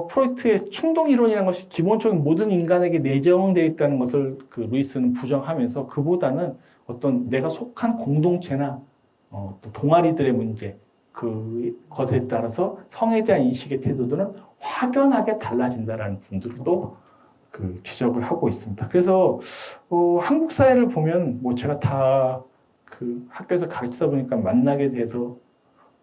프로이트의 충동 이론이라는 것이 기본적인 모든 인간에게 내재되어 있다는 것을 그 루이스는 부정하면서, 그보다는 어떤 내가 속한 공동체나 또 동아리들의 문제, 그것에 따라서 성에 대한 인식의 태도들은 확연하게 달라진다라는 분들도 그 지적을 하고 있습니다. 그래서 한국 사회를 보면 뭐 제가 다 그 학교에서 가르치다 보니까 만나게 돼서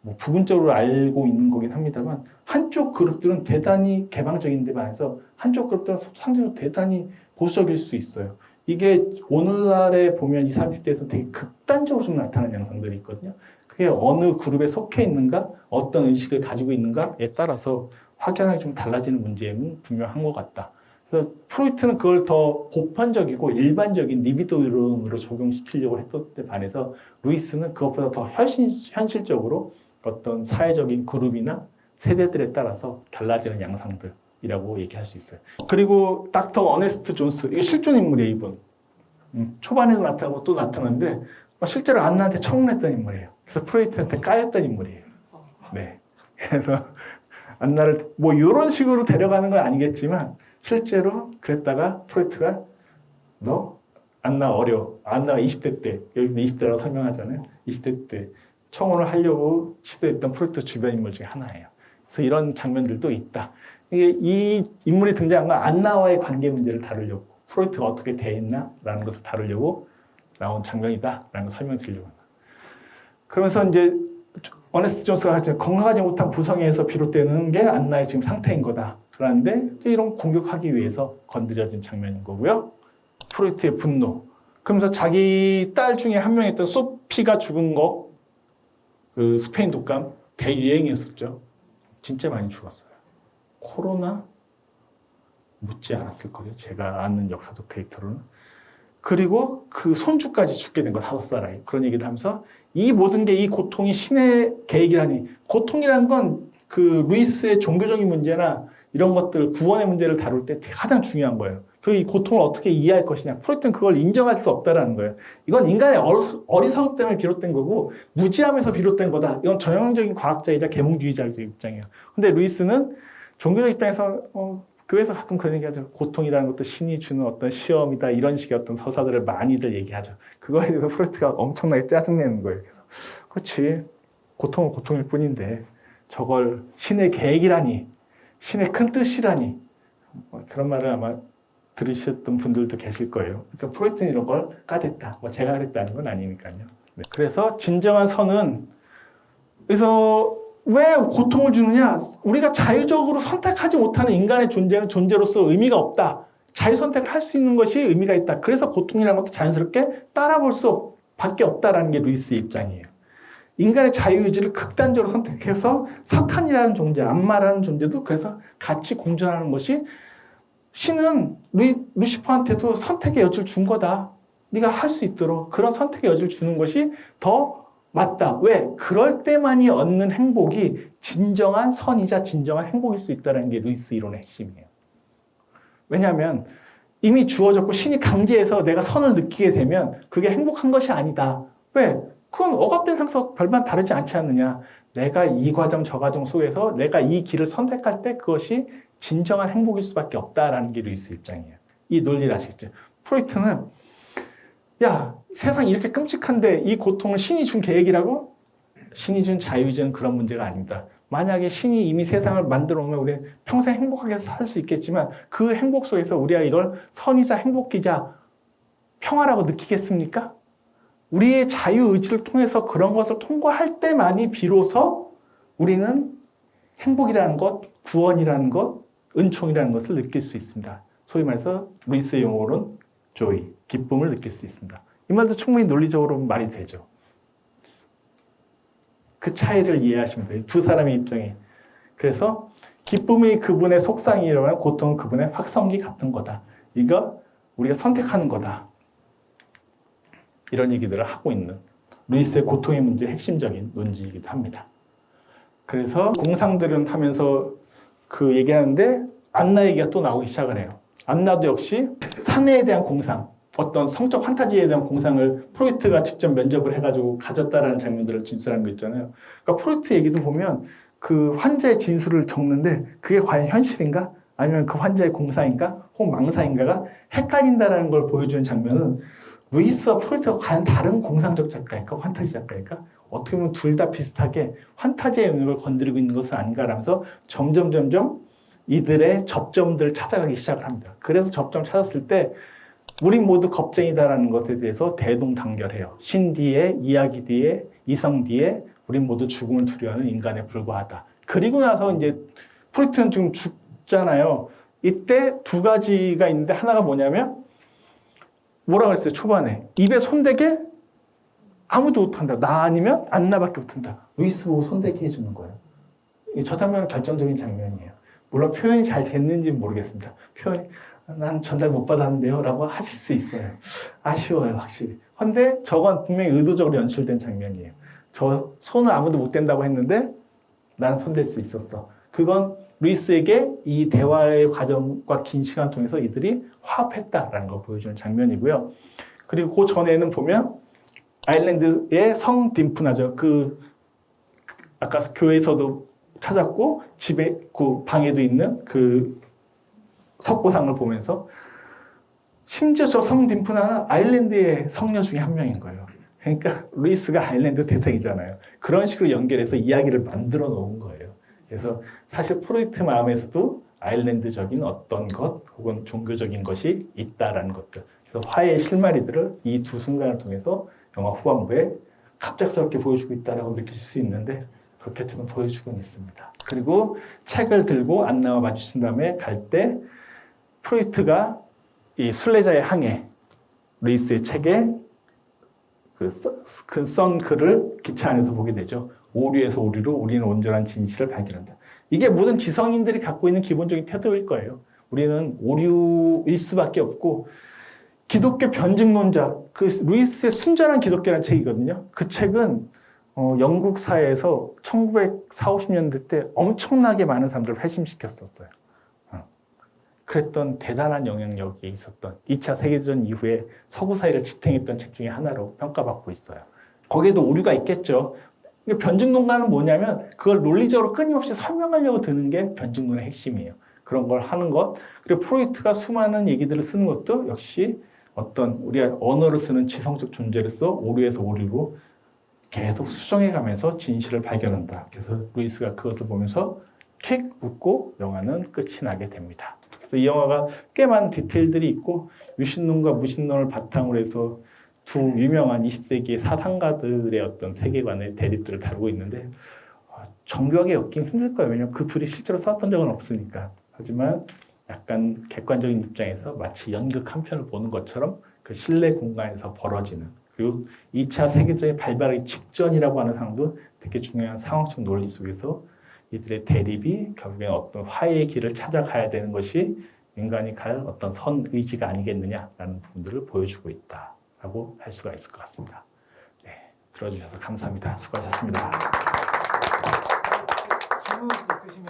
뭐 부분적으로 알고 있는 거긴 합니다만, 한쪽 그룹들은 대단히 개방적인 데 반해서 한쪽 그룹들은 상대적으로 대단히 보수적일 수 있어요. 이게 오늘날에 보면 20, 30대에서 되게 극단적으로 좀 나타나는 양상들이 있거든요. 그게 어느 그룹에 속해 있는가, 어떤 의식을 가지고 있는가에 따라서 확연하게 좀 달라지는 문제는 분명한 것 같다. 그래서 프로이트는 그걸 더 보편적이고 일반적인 리비도 이론으로 적용시키려고 했던 데 반해서 루이스는 그것보다 더 현실적으로 어떤 사회적인 그룹이나 세대들에 따라서 달라지는 양상들이라고 얘기할 수 있어요. 그리고 닥터 어네스트 존스, 이게 실존 인물이에요, 이분. 초반에도 나타나고 또 나타나는데 실제로 안나한테 청혼했던 인물이에요. 그래서 프로이트한테 까였던 인물이에요. 네. 그래서 안나를 뭐 이런 식으로 데려가는 건 아니겠지만 실제로 그랬다가 프로이트가 너 안나 어려. 안나가 20대 때, 여기 20대라고 설명하잖아요. 20대 때 청혼을 하려고 시도했던 프로이트 주변 인물 중에 하나예요. 그래서 이런 장면들도 있다. 이 인물이 등장한 건 안나와의 관계 문제를 다루려고, 프로이트가 어떻게 대했나라는 것을 다루려고 나온 장면이다라는 걸 설명드리려고 합니다. 그러면서 이제 어네스트 존스가 할 때 건강하지 못한 부성애에서 비롯되는 게 안나의 지금 상태인 거다. 그런데 이런 공격하기 위해서 건드려진 장면인 거고요. 프로이트의 분노. 그러면서 자기 딸 중에 한 명이었던 소피가 죽은 거, 그 스페인 독감 대유행이었었죠. 진짜 많이 죽었어요. 코로나 묻지 않았을 거예요. 제가 아는 역사적 데이터로는. 그리고 그 손주까지 죽게 된 걸, 5살. 그런 얘기를 하면서 이 모든 게, 이 고통이 신의 계획이라니, 고통이라는 건 그 루이스의 종교적인 문제나 이런 것들, 구원의 문제를 다룰 때 가장 중요한 거예요. 그 이 고통을 어떻게 이해할 것이냐. 프로이트는 그걸 인정할 수 없다라는 거예요. 이건 인간의 어리석음 때문에 비롯된 거고 무지함에서 비롯된 거다. 이건 전형적인 과학자이자 계몽주의자의 입장이에요. 근데 루이스는 종교적 입장에서 교회에서 가끔 그런 얘기하죠. 고통이라는 것도 신이 주는 어떤 시험이다 이런 식의 어떤 서사들을 많이들 얘기하죠. 그거에 대해서 프로이트가 엄청나게 짜증내는 거예요. 그래서 그렇지 고통은 고통일 뿐인데 저걸 신의 계획이라니 신의 큰 뜻이라니 그런 말을 아마 들으셨던 분들도 계실 거예요. 그러니까 프로이트는 이런 걸 까댔다. 제가 그랬다는 건 아니니까요. 네. 그래서 진정한 선은 그래서 왜 고통을 주느냐? 우리가 자유적으로 선택하지 못하는 인간의 존재는 존재로서 의미가 없다. 자유 선택을 할 수 있는 것이 의미가 있다. 그래서 고통이라는 것도 자연스럽게 따라볼 수밖에 없다라는 게 루이스의 입장이에요. 인간의 자유의지를 극단적으로 선택해서 사탄이라는 존재, 악마라는 존재도 그래서 같이 공존하는 것이 신은 루시퍼한테도 선택의 여지를 준 거다. 네가 할 수 있도록 그런 선택의 여지를 주는 것이 더 맞다. 왜? 그럴 때만이 얻는 행복이 진정한 선이자 진정한 행복일 수 있다는 게 루이스 이론의 핵심이에요. 왜냐하면 이미 주어졌고 신이 강제해서 내가 선을 느끼게 되면 그게 행복한 것이 아니다. 왜? 그건 억압된 상태와 별반 다르지 않지 않느냐. 내가 이 과정 저 과정 속에서 내가 이 길을 선택할 때 그것이 진정한 행복일 수밖에 없다라는 게 루이스 입장이에요. 이 논리를 아시겠죠? 프로이트는 야 세상이 이렇게 끔찍한데 이 고통을 신이 준 계획이라고? 신이 준 자유의지는 그런 문제가 아닙니다. 만약에 신이 이미 세상을 만들어 놓으면 우리는 평생 행복하게 살 수 있겠지만 그 행복 속에서 우리가 이걸 선이자 행복이자 평화라고 느끼겠습니까? 우리의 자유의지를 통해서 그런 것을 통과할 때만이 비로소 우리는 행복이라는 것, 구원이라는 것, 은총이라는 것을 느낄 수 있습니다. 소위 말해서 루이스의 용어로는 joy, 기쁨을 느낄 수 있습니다. 이 말도 충분히 논리적으로 말이 되죠. 그 차이를 이해하시면 돼요. 두 사람의 입장이. 그래서 기쁨이 그분의 속상이라면 고통은 그분의 확성기 같은 거다. 이거 우리가 선택하는 거다. 이런 얘기들을 하고 있는 루이스의 고통의 문제의 핵심적인 논지이기도 합니다. 그래서 공상들은 하면서 그 얘기하는데 안나 얘기가 또 나오기 시작을 해요. 안나도 역시 사내에 대한 공상, 어떤 성적 판타지에 대한 공상을 프로이트가 직접 면접을 해가지고 가졌다라는 장면들을 진술하는 거 있잖아요. 그러니까 프로이트 얘기도 보면 그 환자의 진술을 적는데 그게 과연 현실인가? 아니면 그 환자의 공상인가? 혹은 망상인가가 헷갈린다라는 걸 보여주는 장면은 루이스와 프로이트가 과연 다른 공상적 작가일까? 환타지 작가일까? 어떻게 보면 둘 다 비슷하게 환타지의 영역을 건드리고 있는 것은 아닌가라면서 점점 이들의 접점들을 찾아가기 시작을 합니다. 그래서 접점 찾았을 때 우리 모두 겁쟁이다라는 것에 대해서 대동단결해요. 신 뒤에, 이야기 뒤에, 이성 뒤에 우리 모두 죽음을 두려워하는 인간에 불과하다. 그리고 나서 이제 프로이트는 지금 죽잖아요. 이때 두 가지가 있는데 하나가 뭐냐면 뭐라고 했어요? 초반에 입에 손대게 아무도 못한다. 나 아니면 안나밖에 못한다. 루이스 보고 손대게 해주는 거예요. 저 장면은 결정적인 장면이에요. 물론 표현이 잘 됐는지는 모르겠습니다. 표현이 난 전달 못 받았는데요 라고 하실 수 있어요. 아쉬워요 확실히. 근데 저건 분명히 의도적으로 연출된 장면이에요. 저 손을 아무도 못 댄다고 했는데 나는 손댈 수 있었어. 그건 루이스에게 이 대화의 과정과 긴 시간 통해서 이들이 화합했다라는 걸 보여주는 장면이고요. 그리고 그 전에는 보면 아일랜드의 성 딤프나죠. 그 아까 교회에서도 찾았고 집에 그 방에도 있는 그 석고상을 보면서 심지어 저 성 딤프나는 아일랜드의 성녀 중에 한 명인 거예요. 그러니까 루이스가 아일랜드 대생이잖아요. 그런 식으로 연결해서 이야기를 만들어 놓은 거예요. 그래서 사실 프로이트 마음에서도 아일랜드적인 어떤 것 혹은 종교적인 것이 있다라는 것들. 그래서 화해의 실마리들을 이 두 순간을 통해서 영화 후반부에 갑작스럽게 보여주고 있다라고 느낄 수 있는데 그렇게 저는 보여주고 있습니다. 그리고 책을 들고 안나와 마주친 다음에 갈 때 프로이트가 이 순례자의 항해 루이스의 책에 그 썬 글을 기차 안에서 보게 되죠. 오류에서 오류로 우리는 온전한 진실을 발견한다. 이게 모든 지성인들이 갖고 있는 기본적인 태도일 거예요. 우리는 오류일 수밖에 없고 기독교 변증론자, 그 루이스의 순전한 기독교라는 책이거든요. 그 책은 영국 사회에서 1940, 50년대 때 엄청나게 많은 사람들을 회심시켰었어요. 그랬던 대단한 영향력이 있었던 2차 세계대전 이후에 서구 사회를 지탱했던 책 중에 하나로 평가받고 있어요. 거기에도 오류가 있겠죠. 그러니까 변증론가는 뭐냐면 그걸 논리적으로 끊임없이 설명하려고 드는 게 변증론의 핵심이에요. 그런 걸 하는 것. 그리고 프로이트가 수많은 얘기들을 쓰는 것도 역시 어떤 우리가 언어를 쓰는 지성적 존재로서 오류에서 오류로 계속 수정해가면서 진실을 발견한다. 그래서 루이스가 그것을 보면서 킥 웃고 영화는 끝이 나게 됩니다. 그래서 이 영화가 꽤 많은 디테일들이 있고 유신론과 무신론을 바탕으로 해서 두 유명한 20세기의 사상가들의 어떤 세계관의 대립들을 다루고 있는데 정교하게 엮긴 힘들 거예요. 왜냐하면 그 둘이 실제로 싸웠던 적은 없으니까. 하지만 약간 객관적인 입장에서 마치 연극 한 편을 보는 것처럼 그 실내 공간에서 벌어지는 그리고 2차 세계대전이 발발하기 직전이라고 하는 상황도 되게 중요한 상황적 논리 속에서 이들의 대립이 결국엔 어떤 화해의 길을 찾아가야 되는 것이 인간이 갈 어떤 선 의지가 아니겠느냐라는 부분들을 보여주고 있다라고 할 수가 있을 것 같습니다. 네, 들어주셔서 감사합니다. 수고하셨습니다. 질문 있으시면